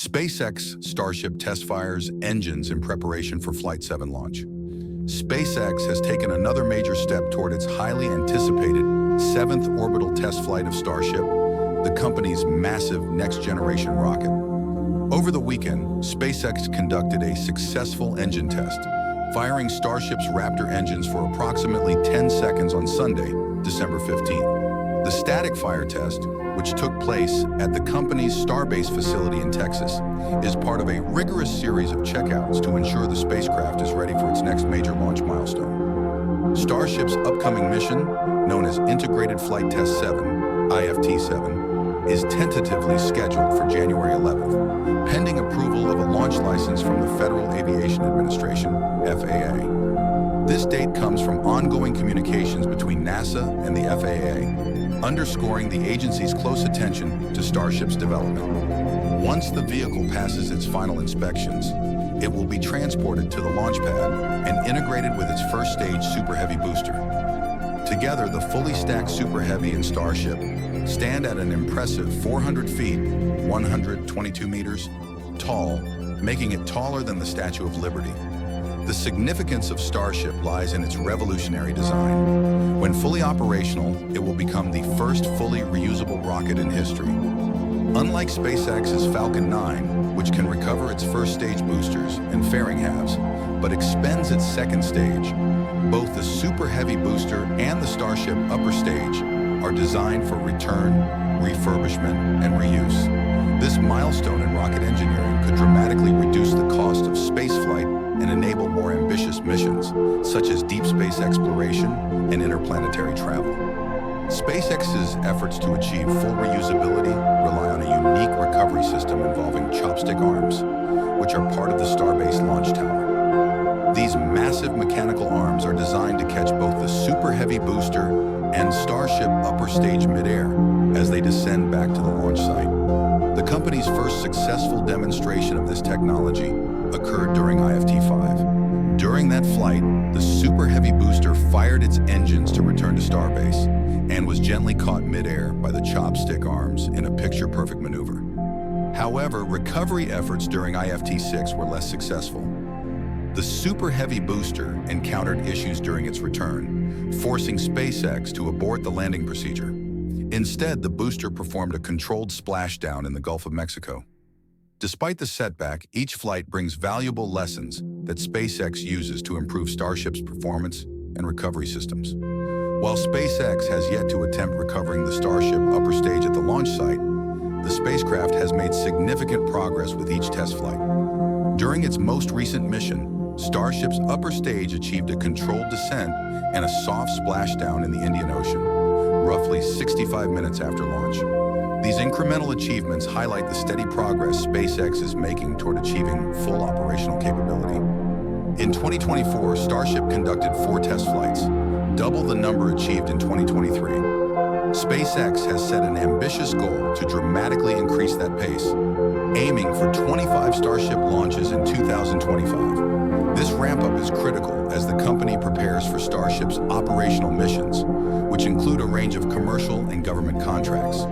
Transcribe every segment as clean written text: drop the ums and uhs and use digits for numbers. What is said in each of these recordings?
SpaceX Starship test fires engines in preparation for Flight 7 launch. SpaceX has taken another major step toward its highly anticipated 7th orbital test flight of Starship, the company's massive next-generation rocket. Over the weekend, SpaceX conducted a successful engine test, firing Starship's Raptor engines for approximately 10 seconds on Sunday, December 15th. The static fire test, which took place at the company's Starbase facility in Texas, is part of a rigorous series of checkouts to ensure the spacecraft is ready for its next major launch milestone. Starship's upcoming mission, known as Integrated Flight Test 7, IFT-7, is tentatively scheduled for January 11th, pending approval of a launch license from the Federal Aviation Administration, FAA. This date comes from ongoing communications between NASA and the FAA, underscoring the agency's close attention to Starship's development. Once the vehicle passes its final inspections, it will be transported to the launch pad and integrated with its first stage Super Heavy booster. Together, the fully stacked Super Heavy and Starship stand at an impressive 400 feet, 122 meters, tall, making it taller than the Statue of Liberty. The significance of Starship lies in its revolutionary design. When fully operational, it will become the first fully reusable rocket in history. Unlike SpaceX's Falcon 9, which can recover its first stage boosters and fairing halves, but expends its second stage, both the Super Heavy booster and the Starship upper stage are designed for return, refurbishment, and reuse. This milestone in rocket engineering could dramatically reduce the cost of spaceflight and enable more ambitious missions, such as deep space exploration and interplanetary travel. SpaceX's efforts to achieve full reusability rely on a unique recovery system involving chopstick arms, which are part of the Starbase launch tower. These massive mechanical arms are designed to catch both the Super Heavy booster and Starship upper stage midair as they descend back to the launch site. The company's first successful demonstration of this technology occurred during IFT-5. During that flight, the Super Heavy booster fired its engines to return to Starbase and was gently caught midair by the chopstick arms in a picture-perfect maneuver. However, recovery efforts during IFT-6 were less successful. The Super Heavy booster encountered issues during its return, forcing SpaceX to abort the landing procedure. Instead, the booster performed a controlled splashdown in the Gulf of Mexico. Despite the setback, each flight brings valuable lessons that SpaceX uses to improve Starship's performance and recovery systems. While SpaceX has yet to attempt recovering the Starship upper stage at the launch site, the spacecraft has made significant progress with each test flight. During its most recent mission, Starship's upper stage achieved a controlled descent and a soft splashdown in the Indian Ocean, roughly 65 minutes after launch. These incremental achievements highlight the steady progress SpaceX is making toward achieving full operational capability. In 2024, Starship conducted 4 test flights, double the number achieved in 2023. SpaceX has set an ambitious goal to dramatically increase that pace, aiming for 25 Starship launches in 2025. This ramp-up is critical as the company prepares for Starship's operational missions, which include a range of commercial and government contracts.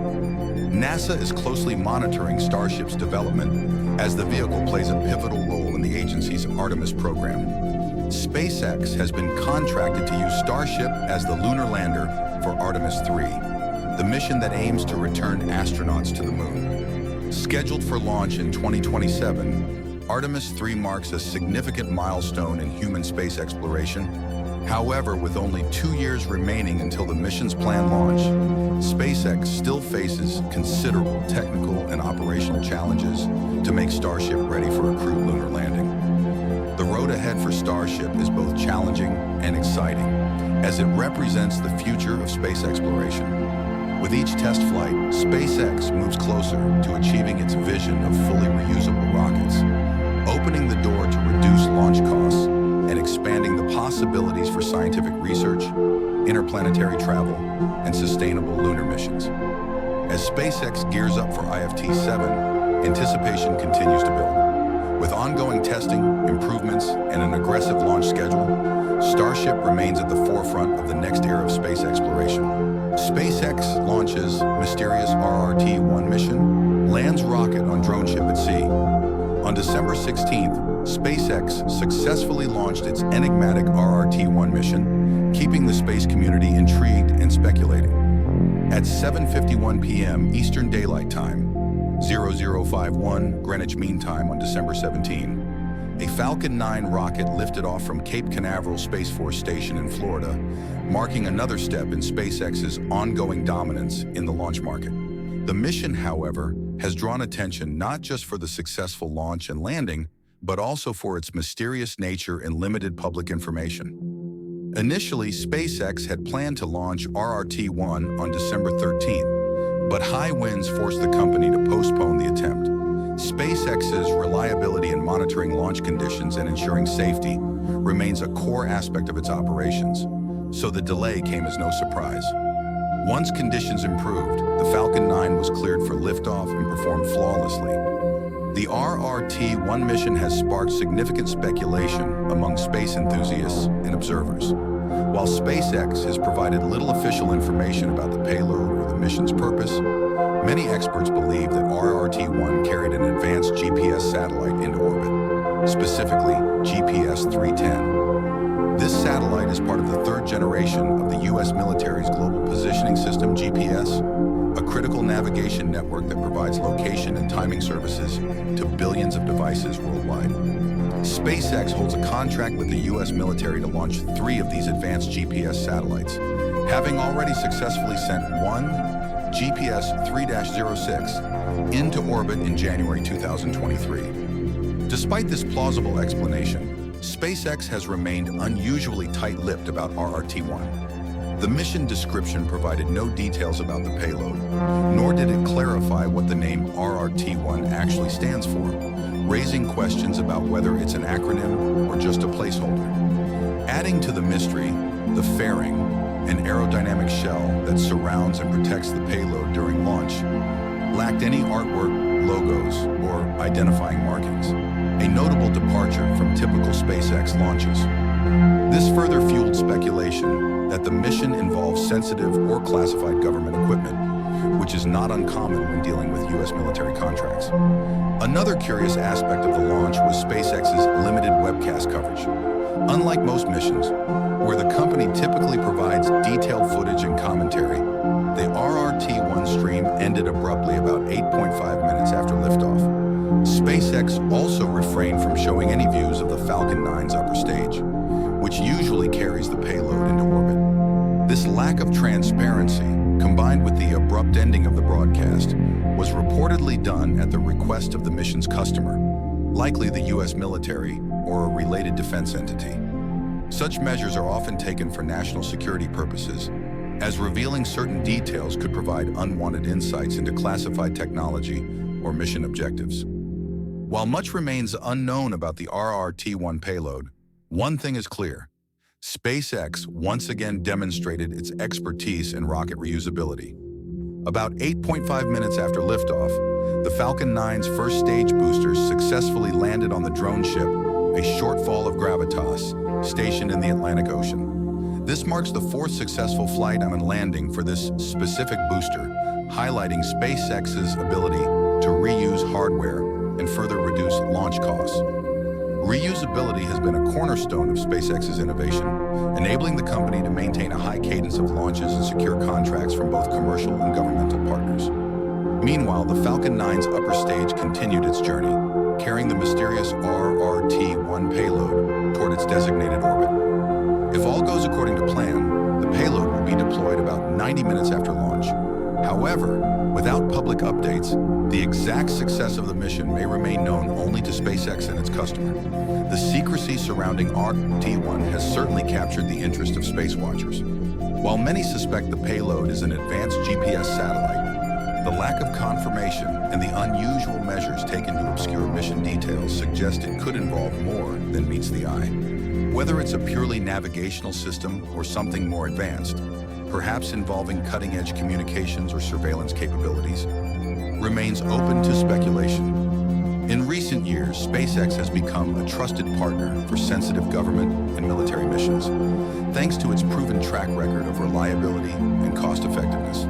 NASA is closely monitoring Starship's development as the vehicle plays a pivotal role in the agency's Artemis program. SpaceX has been contracted to use Starship as the lunar lander for Artemis 3, the mission that aims to return astronauts to the moon. Scheduled for launch in 2027, Artemis 3 marks a significant milestone in human space exploration. However, with only 2 years remaining until the mission's planned launch, SpaceX still faces considerable technical and operational challenges to make Starship ready for a crewed lunar landing. The road ahead for Starship is both challenging and exciting, as it represents the future of space exploration. With each test flight, SpaceX moves closer to achieving its vision of fully reusable rockets, opening the door to reduce launch costs and expanding the possibilities for scientific research, interplanetary travel, and sustainable lunar missions. As SpaceX gears up for IFT-7, anticipation continues to build. With ongoing testing, improvements, and an aggressive launch schedule, Starship remains at the forefront of the next era of space exploration. SpaceX launches mysterious RRT-1 mission, lands rocket on drone ship at sea. On December 16th, SpaceX successfully launched its enigmatic RRT-1 mission, keeping the space community intrigued and speculating. At 7:51 p.m. Eastern Daylight Time, 0051 Greenwich Mean Time on December 17, a Falcon 9 rocket lifted off from Cape Canaveral Space Force Station in Florida, marking another step in SpaceX's ongoing dominance in the launch market. The mission, however, has drawn attention not just for the successful launch and landing, but also for its mysterious nature and limited public information. Initially, SpaceX had planned to launch RRT-1 on December 13th, but high winds forced the company to postpone the attempt. SpaceX's reliability in monitoring launch conditions and ensuring safety remains a core aspect of its operations, so the delay came as no surprise. Once conditions improved, the Falcon 9 was cleared for liftoff and performed flawlessly. The RRT-1 mission has sparked significant speculation among space enthusiasts and observers. While SpaceX has provided little official information about the payload or the mission's purpose, many experts believe that RRT-1 carried an advanced GPS satellite into orbit, specifically GPS 310. This satellite is part of the third generation of the U.S. military's Global Positioning System, GPS, a critical navigation network that provides location and timing services to billions of devices worldwide. SpaceX holds a contract with the U.S. military to launch 3 of these advanced GPS satellites, having already successfully sent one, GPS 3-06, into orbit in January 2023. Despite this plausible explanation, SpaceX has remained unusually tight-lipped about RRT-1. The mission description provided no details about the payload, nor did it clarify what the name RRT-1 actually stands for, raising questions about whether it's an acronym or just a placeholder. Adding to the mystery, the fairing, an aerodynamic shell that surrounds and protects the payload during launch, lacked any artwork, logos, or identifying markings, a notable departure from typical SpaceX launches. This further fueled speculation that the mission involves sensitive or classified government equipment, which is not uncommon when dealing with U.S. military contracts. Another curious aspect of the launch was SpaceX's limited webcast coverage. Unlike most missions, where the company typically provides detailed footage and commentary, the RRT-1 stream ended abruptly about 8.5 minutes after liftoff. SpaceX also refrained from showing any views of the Falcon 9's upper stage, which usually carries the payload into orbit. This lack of transparency, combined with the abrupt ending of the broadcast, was reportedly done at the request of the mission's customer, likely the U.S. military or a related defense entity. Such measures are often taken for national security purposes, as revealing certain details could provide unwanted insights into classified technology or mission objectives. While much remains unknown about the RRT-1 payload, one thing is clear: SpaceX once again demonstrated its expertise in rocket reusability. About 8.5 minutes after liftoff, the Falcon 9's first stage boosters successfully landed on the drone ship, a shortfall of gravitas, stationed in the Atlantic Ocean. This marks the 4th successful flight and landing for this specific booster, highlighting SpaceX's ability to reuse hardware and further reduce launch costs. Reusability has been a cornerstone of SpaceX's innovation, enabling the company to maintain a high cadence of launches and secure contracts from both commercial and governmental partners. Meanwhile, the Falcon 9's upper stage continued its journey, carrying the mysterious RRT-1 payload toward its designated orbit. If all goes according to plan, the payload will be deployed about 90 minutes after launch. However, without public updates, the exact success of the mission may remain known only to SpaceX and its customer. The secrecy surrounding RRT-1 has certainly captured the interest of space watchers. While many suspect the payload is an advanced GPS satellite, the lack of confirmation and the unusual measures taken to obscure mission details suggest it could involve more than meets the eye. Whether it's a purely navigational system or something more advanced, perhaps involving cutting-edge communications or surveillance capabilities, remains open to speculation. In recent years, SpaceX has become a trusted partner for sensitive government and military missions, thanks to its proven track record of reliability and cost-effectiveness.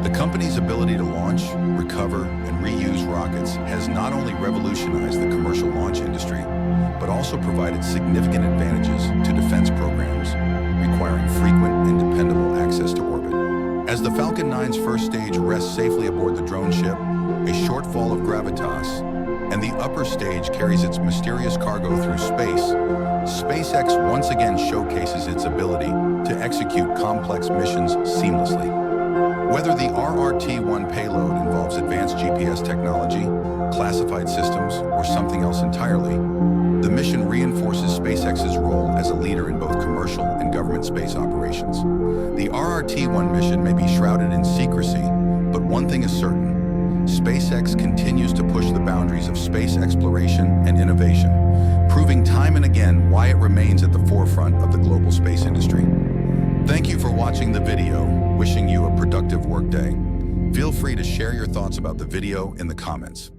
The company's ability to launch, recover, and reuse rockets has not only revolutionized the commercial launch industry, but also provided significant advantages to defense programs, requiring frequent and dependable access to orbit. As the Falcon 9's first stage rests safely aboard the drone ship, a shortfall of gravitas, and the upper stage carries its mysterious cargo through space, SpaceX once again showcases its ability to execute complex missions seamlessly. Whether the RRT-1 payload involves advanced GPS technology, classified systems, or something else entirely, the mission reinforces SpaceX's role as a leader in both commercial and government space operations. The RRT-1 mission may be shrouded in secrecy, but one thing is certain: SpaceX continues to push the boundaries of space exploration and innovation, proving time and again why it remains at the forefront of the global space industry. Thank you for watching the video. Wishing you a productive workday. Feel free to share your thoughts about the video in the comments.